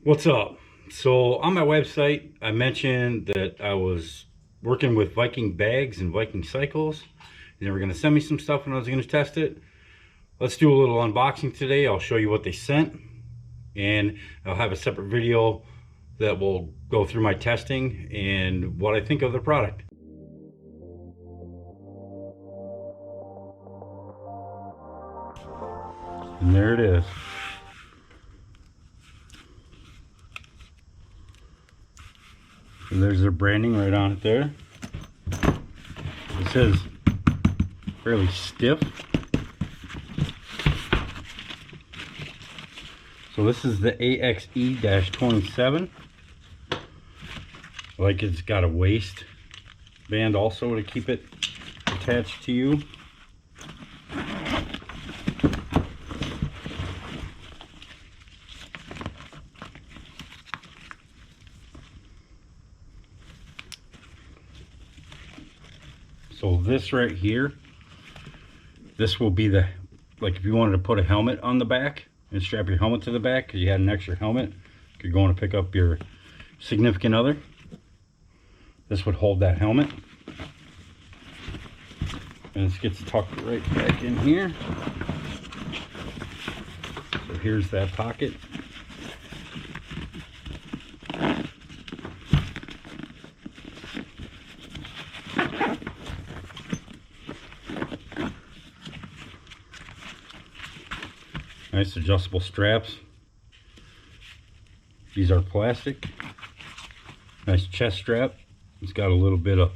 What's up? So on my website, I mentioned that I was working with Viking bags and Viking cycles, and they were going to send me some stuff and I was going to test it. Let's do a little unboxing today. I'll show you what they sent, and I'll have a separate video that will go through my testing and what I think of the product. And there it is. So there's their branding right on it there. It says fairly stiff. So this is the AXE-27. Like, it's got a waist band also to keep it attached to you. So this right here, this will be the, like if you wanted to put a helmet on the back and strap your helmet to the back because you had an extra helmet, you could go and pick up your significant other. This would hold that helmet. And this gets tucked right back in here. So here's that pocket. Nice adjustable straps. These are plastic. Nice chest strap. It's got a little bit of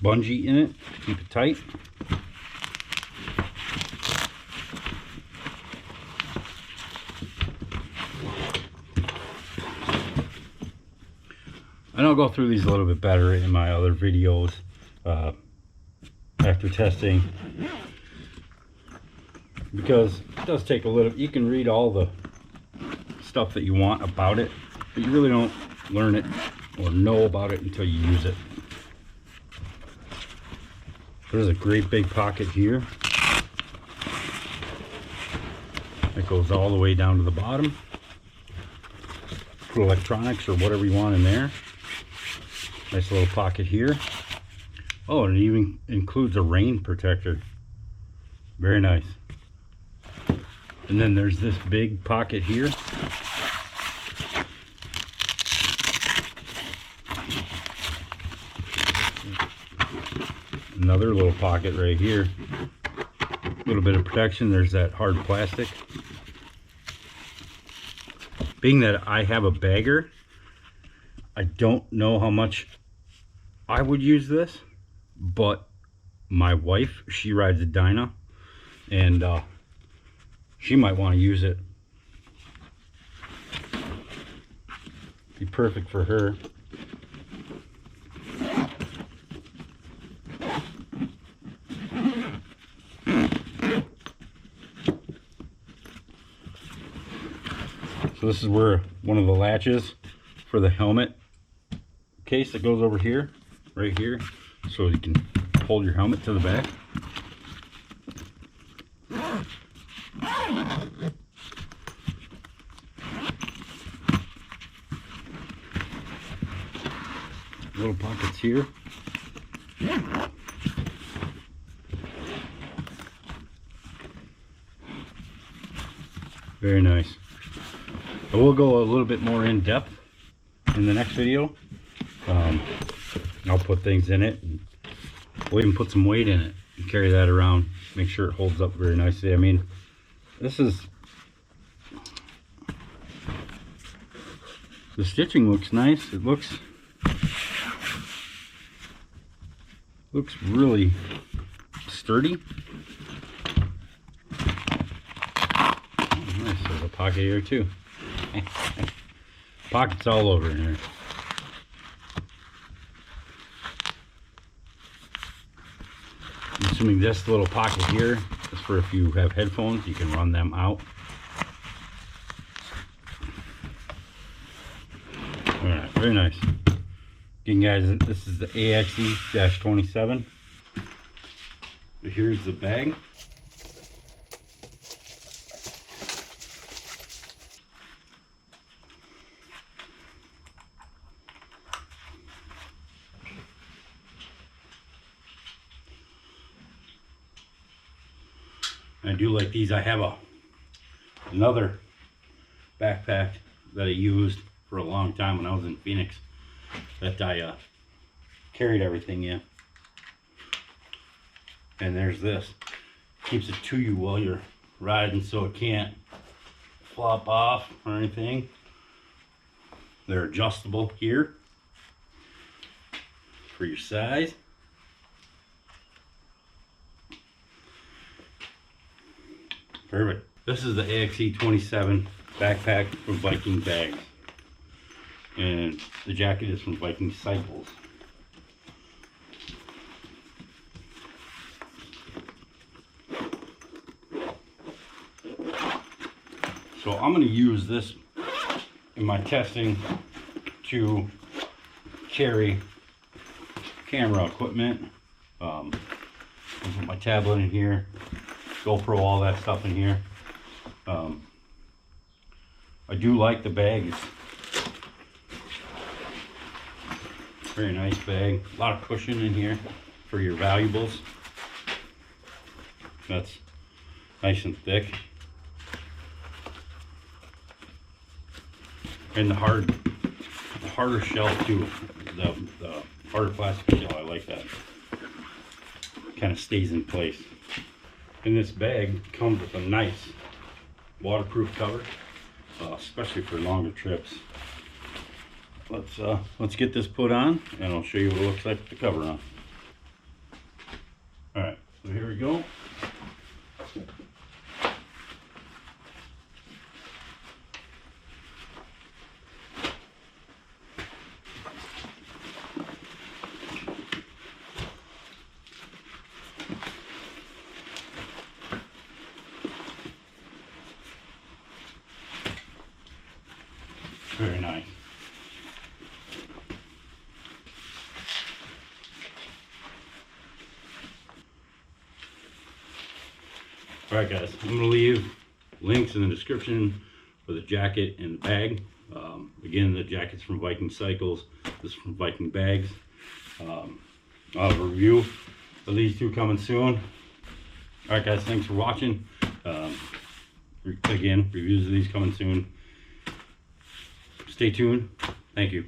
bungee in it to keep it tight. And I'll go through these a little bit better in my other videos after testing, because it does take a little, you can read all the stuff that you want about it, but you really don't learn it or know about it until you use it. There's a great big pocket here that goes all the way down to the bottom. Put electronics or whatever you want in there. Nice little pocket here. Oh, and it even includes a rain protector. Very nice. And then there's this big pocket here. Another little pocket right here. A little bit of protection. There's that hard plastic. Being that I have a bagger, I don't know how much I would use this, but my wife, she rides a Dyna, and she might want to use it. Be perfect for her. So this is where one of the latches for the helmet case that goes over here, right here, so you can hold your helmet to the back. Little pockets here. Very nice. I will go a little bit more in depth in the next video. I'll put things in it, and we'll even put some weight in it and carry that around, make sure it holds up very nicely. I mean, this is, the stitching looks nice. It looks really sturdy. Nice, there's a pocket here too. Pockets all over in here. I'm assuming this little pocket here is for if you have headphones, you can run them out. Alright, very nice. Again guys, this is the AXE-27. Here's the bag. I do like these. I have another backpack that I used for a long time when I was in Phoenix that I carried everything in. And there's this. Keeps it to you while you're riding so it can't flop off or anything. They're adjustable here for your size. Perfect. This is the AXE 27 backpack from Viking Bags. And the jacket is from Viking Cycles. So I'm going to use this in my testing to carry camera equipment. I'll put my tablet in here, GoPro, all that stuff in here. I do like the bags. Very nice bag. A lot of cushion in here for your valuables. That's nice and thick. And the harder shell too. The harder plastic shell, I like that. Kind of stays in place. And this bag comes with a nice waterproof cover, especially for longer trips. Let's get this put on, and I'll show you what it looks like with the cover on. All right, so here we go. Very nice. Alright guys, I'm going to leave links in the description for the jacket and the bag. Again, the jacket's from Viking Cycles, this is from Viking Bags. I'll have a review of these two coming soon. Alright guys, thanks for watching. Again, reviews of these coming soon. Stay tuned. Thank you.